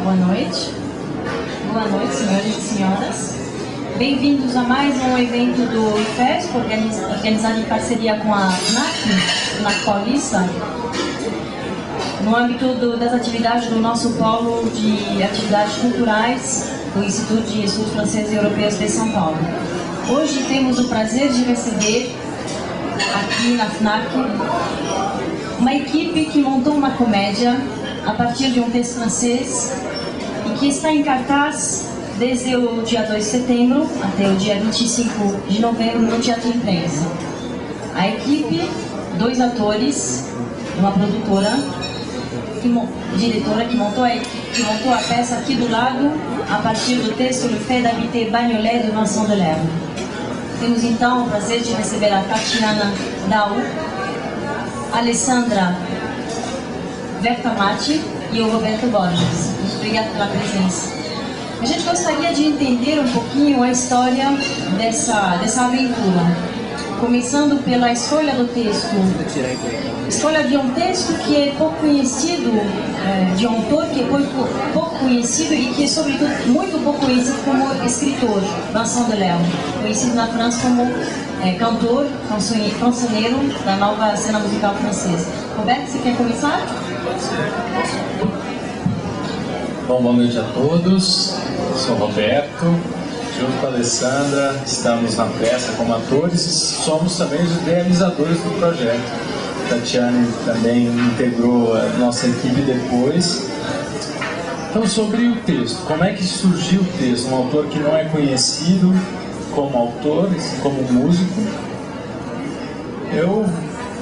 boa noite. Boa noite, senhores e senhoras. Bem-vindos a mais um evento do IFESP, organizado em parceria com a FNAC Paulista, no âmbito das atividades do nosso polo de atividades culturais do Instituto de Estudos Franceses e Europeus de São Paulo. Hoje temos o prazer de receber aqui na FNAC uma equipe que montou uma comédia a partir de um texto francês e que está em cartaz desde o dia 2 de setembro até o dia 25 de novembro no Teatro Imprensa. A equipe, 2 atores, uma produtora, diretora que montou a peça aqui do lado a partir do texto Le Fait d'habiter Bagnolet de Vincent Delerme. Temos então o prazer de receber a Tatiana Dau, Alessandra Vertamati e o Roberto Borges. Obrigada pela presença. A gente gostaria de entender um pouquinho a história dessa aventura, começando pela escolha do texto. Escolha de um texto que é pouco conhecido, de um autor que é pouco conhecido e que é, sobretudo, muito pouco conhecido como escritor, Vincent Delerme, conhecido na França como cantor, cancioneiro da nova cena musical francesa. Roberto, você quer começar? Bom, boa noite a todos. Sou Roberto, junto com a Alessandra, estamos na peça como atores e somos também os realizadores do projeto. A Tatiana também integrou a nossa equipe depois. Então, sobre o texto, como é que surgiu o texto? Um autor que não é conhecido como autor, como músico. Eu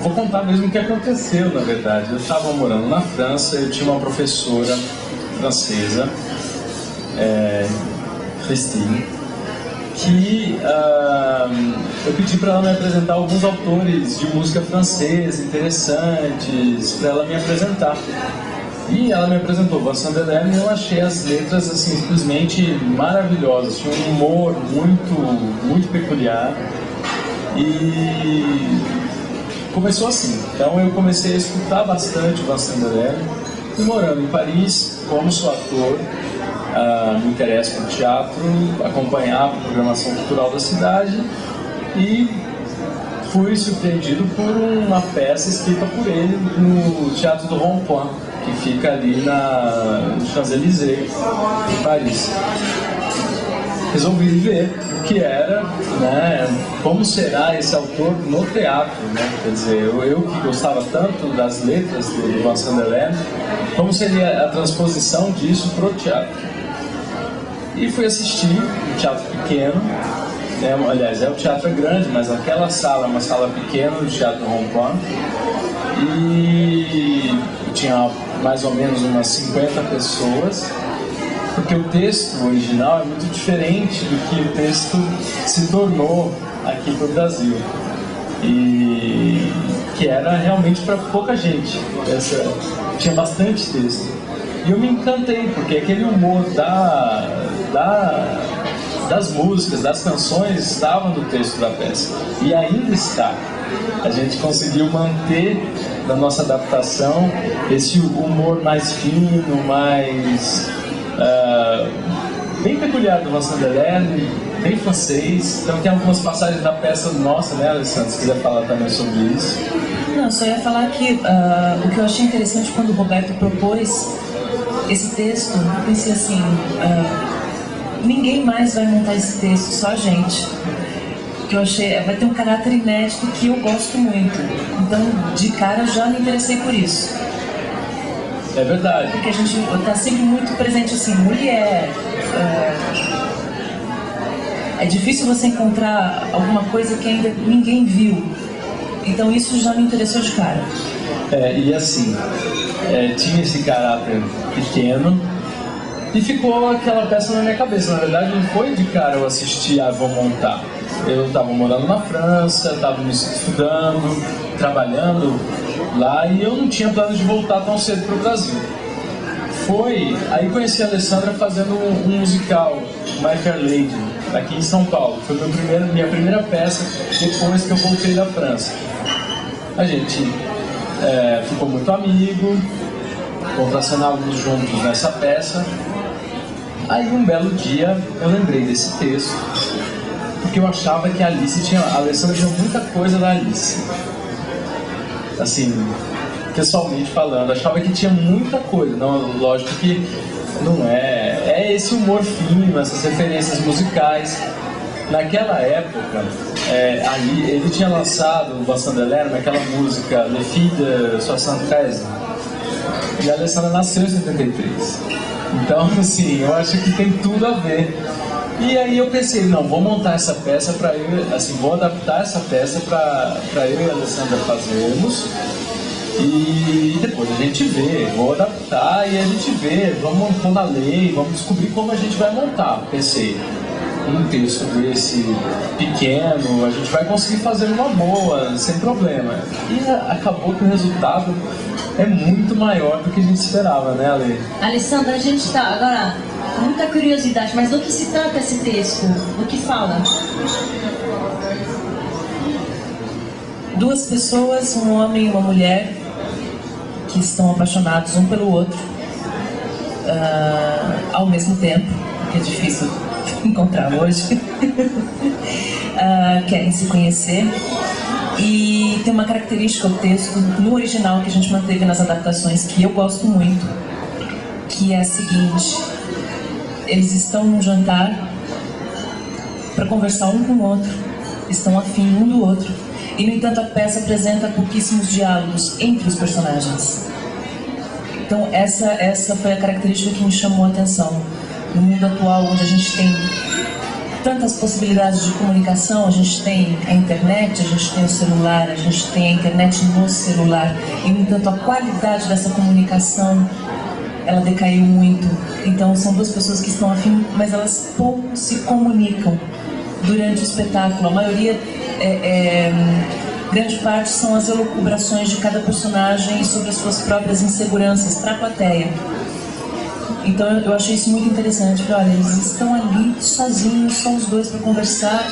vou contar mesmo o que aconteceu, na verdade. Eu estava morando na França, eu tinha uma professora francesa, Christine, que eu pedi para ela me apresentar alguns autores de música francesa interessantes, para ela me apresentar. E ela me apresentou Vincent Delerme e eu achei as letras assim, simplesmente maravilhosas, tinha um humor muito peculiar. E começou assim. Então eu comecei a escutar bastante o Vincent Delerme. E morando em Paris, como sou ator, me interesso por teatro, acompanhava a programação cultural da cidade e fui surpreendido por uma peça escrita por ele no Teatro do Rond-Point, que fica ali no Champs-Élysées, em Paris. Resolvi ver o que era, né, como será esse autor no teatro, né? Quer dizer, eu que gostava tanto das letras do Vincent Delerme, como seria a transposição disso para o teatro. E fui assistir um teatro pequeno, né? Aliás, o teatro é grande, mas aquela sala é uma sala pequena do Teatro Rond-Point, e tinha mais ou menos umas 50 pessoas, porque o texto original é muito diferente do que o texto se tornou aqui para o Brasil, e que era realmente para pouca gente. Tinha bastante texto e eu me encantei, porque aquele humor das músicas, das canções estava no texto da peça e ainda está. A gente conseguiu manter na nossa adaptação esse humor mais fino, mais bem peculiar do Vincent Delerme, bem francês. Então tem algumas passagens da peça nossa, né, Alessandra? Se quiser falar também sobre isso. Não, só ia falar que o que eu achei interessante quando o Roberto propôs esse texto, eu pensei assim, ninguém mais vai montar esse texto, só a gente. Que eu achei, vai ter um caráter inédito que eu gosto muito. Então, de cara, já me interessei por isso. É verdade. Porque a gente está sempre muito presente assim, mulher. É difícil você encontrar alguma coisa que ainda ninguém viu. Então isso já me interessou de cara. E assim, tinha esse caráter pequeno e ficou aquela peça na minha cabeça. Na verdade, não foi de cara eu assistir, vou montar. Eu estava morando na França, estava estudando, trabalhando lá, e eu não tinha plano de voltar tão cedo para o Brasil. Aí conheci a Alessandra fazendo um musical, My Fair Lady, aqui em São Paulo. Foi minha primeira peça depois que eu voltei da França. A gente ficou muito amigo, contracenávamos juntos nessa peça. Aí um belo dia eu lembrei desse texto, porque eu achava que a Alessandra tinha muita coisa da Alice. Assim, pessoalmente falando, achava que tinha muita coisa. Não, lógico que não é. É esse humor fino, essas referências musicais. Naquela época, ali ele tinha lançado o Vincent Delerme, aquela música Le Fille de 73, e a Alessandra nasceu em 73. Então, assim, eu acho que tem tudo a ver. E aí eu pensei, não, vou montar essa peça para eu, assim, vou adaptar essa peça para eu e a Alessandra fazermos. E depois a gente vê, vou adaptar e a gente vê, vamos pondo a lei, vamos descobrir como a gente vai montar. Pensei, um texto desse pequeno, a gente vai conseguir fazer uma boa, sem problema. E acabou que o resultado é muito maior do que a gente esperava, né, Ale? Alessandra, a gente está agora com muita curiosidade, mas do que se trata esse texto? Do que fala? Duas pessoas, um homem e uma mulher, que estão apaixonados um pelo outro ao mesmo tempo, que é difícil encontrar hoje. Querem se conhecer. E tem uma característica do texto no original que a gente manteve nas adaptações que eu gosto muito, que é a seguinte: eles estão num jantar para conversar um com o outro, estão afim um do outro, e no entanto a peça apresenta pouquíssimos diálogos entre os personagens. Então essa foi a característica que me chamou a atenção. No mundo atual, onde a gente tem tantas possibilidades de comunicação, a gente tem a internet, a gente tem o celular, a gente tem a internet no celular, e no entanto a qualidade dessa comunicação, ela decaiu muito. Então são duas pessoas que estão afim, mas elas pouco se comunicam durante o espetáculo. A maioria, grande parte, são as elucubrações de cada personagem sobre as suas próprias inseguranças para a plateia. Então eu achei isso muito interessante. Falei, olha, eles estão ali sozinhos, só os dois para conversar,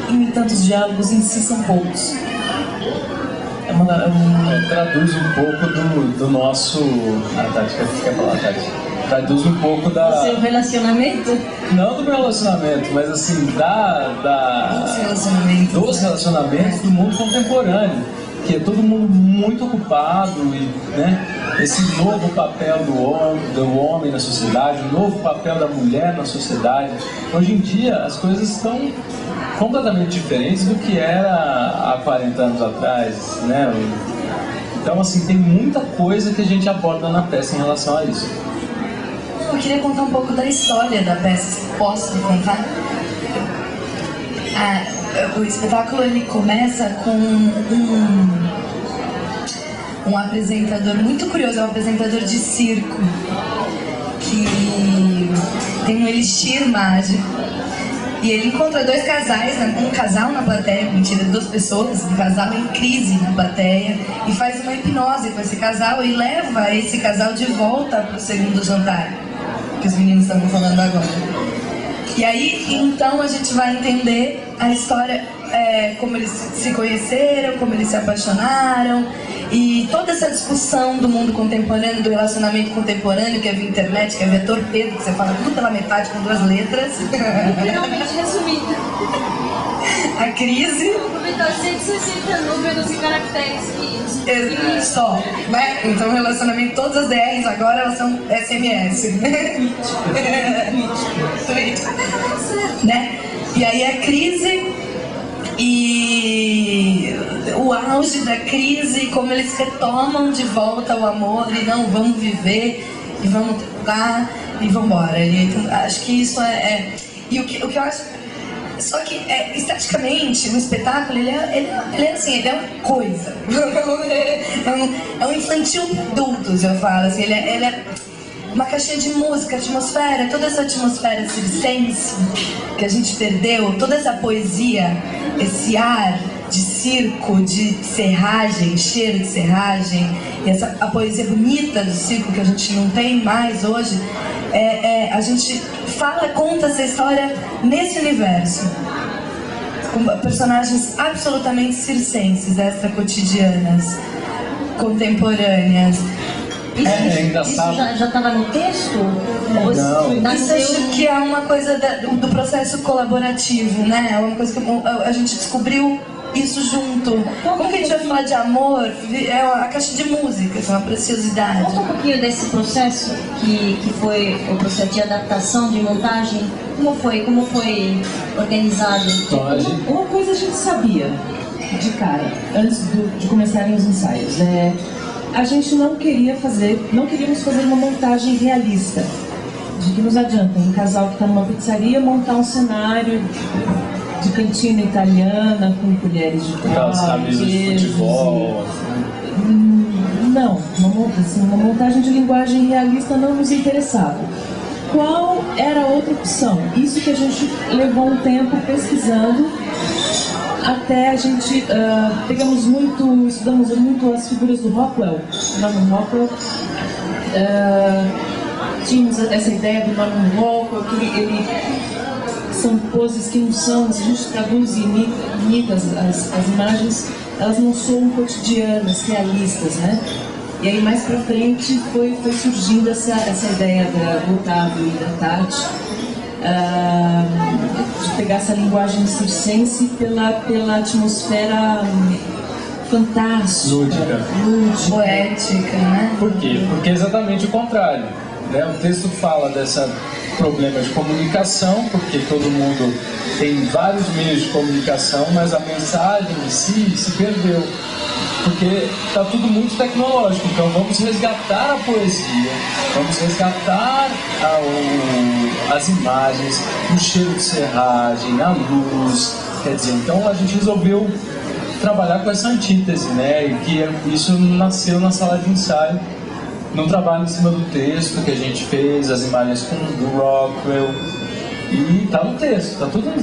e no entanto os diálogos em si são poucos. Traduz um pouco do nosso... Tati, quer falar, Tati? Traduz um pouco do seu relacionamento? Não do meu relacionamento, mas assim, dos relacionamentos do mundo contemporâneo, que é todo mundo muito ocupado, e, né, esse novo papel do homem na sociedade, o novo papel da mulher na sociedade. Hoje em dia as coisas estão completamente diferentes do que era há 40 anos atrás, né? Então, assim, tem muita coisa que a gente aborda na peça em relação a isso. Eu queria contar um pouco da história da peça. Posso contar? O espetáculo ele começa com um apresentador muito curioso, é um apresentador de circo que tem um elixir mágico, e ele encontra dois casais, um casal na plateia, mentira, duas pessoas, um casal em crise na plateia, e faz uma hipnose com esse casal e leva esse casal de volta para o segundo jantar, que os meninos estavam falando agora. E aí, então, a gente vai entender a história, como eles se conheceram, como eles se apaixonaram, e toda essa discussão do mundo contemporâneo, do relacionamento contemporâneo, que é via internet, que é via torpedo, que você fala tudo pela metade com duas letras. Finalmente resumido. A crise. Aproveitar 160 números e caracteres. Só, né? Então o relacionamento, todas as DRs agora elas são SMS. Né? E aí a crise e o auge da crise, como eles retomam de volta o amor e não, vamos viver e vamos tentar e vamos embora. Acho que isso e o que eu acho, só que esteticamente o espetáculo ele é assim, ele é uma coisa. É um infantil adultos, eu falo assim, ele é uma caixinha de música, atmosfera, toda essa atmosfera circense que a gente perdeu, toda essa poesia, esse ar de circo, de serragem, cheiro de serragem, e a poesia bonita do circo que a gente não tem mais hoje, a gente conta essa história nesse universo, com personagens absolutamente circenses, extra-cotidianas, contemporâneas. É engraçado. Isso já estava no texto? Ou Não. Isso acho que é uma coisa do processo colaborativo, né? É uma coisa que a gente descobriu isso junto. Como que a gente vai falar de amor? É a caixa de música, é uma preciosidade. Conta um pouquinho desse processo que foi o processo de adaptação, de montagem. Como foi organizado? Então, Uma coisa a gente sabia de cara, antes de começarem os ensaios, a gente não queríamos fazer uma montagem realista. De que nos adianta um casal que está numa pizzaria montar um cenário de cantina italiana com colheres de pau, Aquelas camisas de futebol. Não, uma montagem de linguagem realista não nos interessava. Qual era a outra opção? Isso que a gente levou um tempo pesquisando, até a gente estudamos muito as figuras do Rockwell. Norman Rockwell. Tínhamos essa ideia do Norman Rockwell, que ele são poses que não são, se a gente traduz e imita as imagens, elas não são cotidianas, realistas, né? E aí mais pra frente foi surgindo essa ideia do Otávio e da Tati, de pegar essa linguagem circense pela atmosfera fantástica, lúdica, poética, né? Por quê? Porque é exatamente o contrário. Né? O texto fala dessa problema de comunicação, porque todo mundo tem vários meios de comunicação, mas a mensagem em si se perdeu. Porque está tudo muito tecnológico, então vamos resgatar a poesia, vamos resgatar as imagens, o cheiro de serragem, a luz, quer dizer, então a gente resolveu trabalhar com essa antítese, né? E que isso nasceu na sala de ensaio, num trabalho em cima do texto que a gente fez, as imagens com o Rockwell, e tá no texto, tá tudo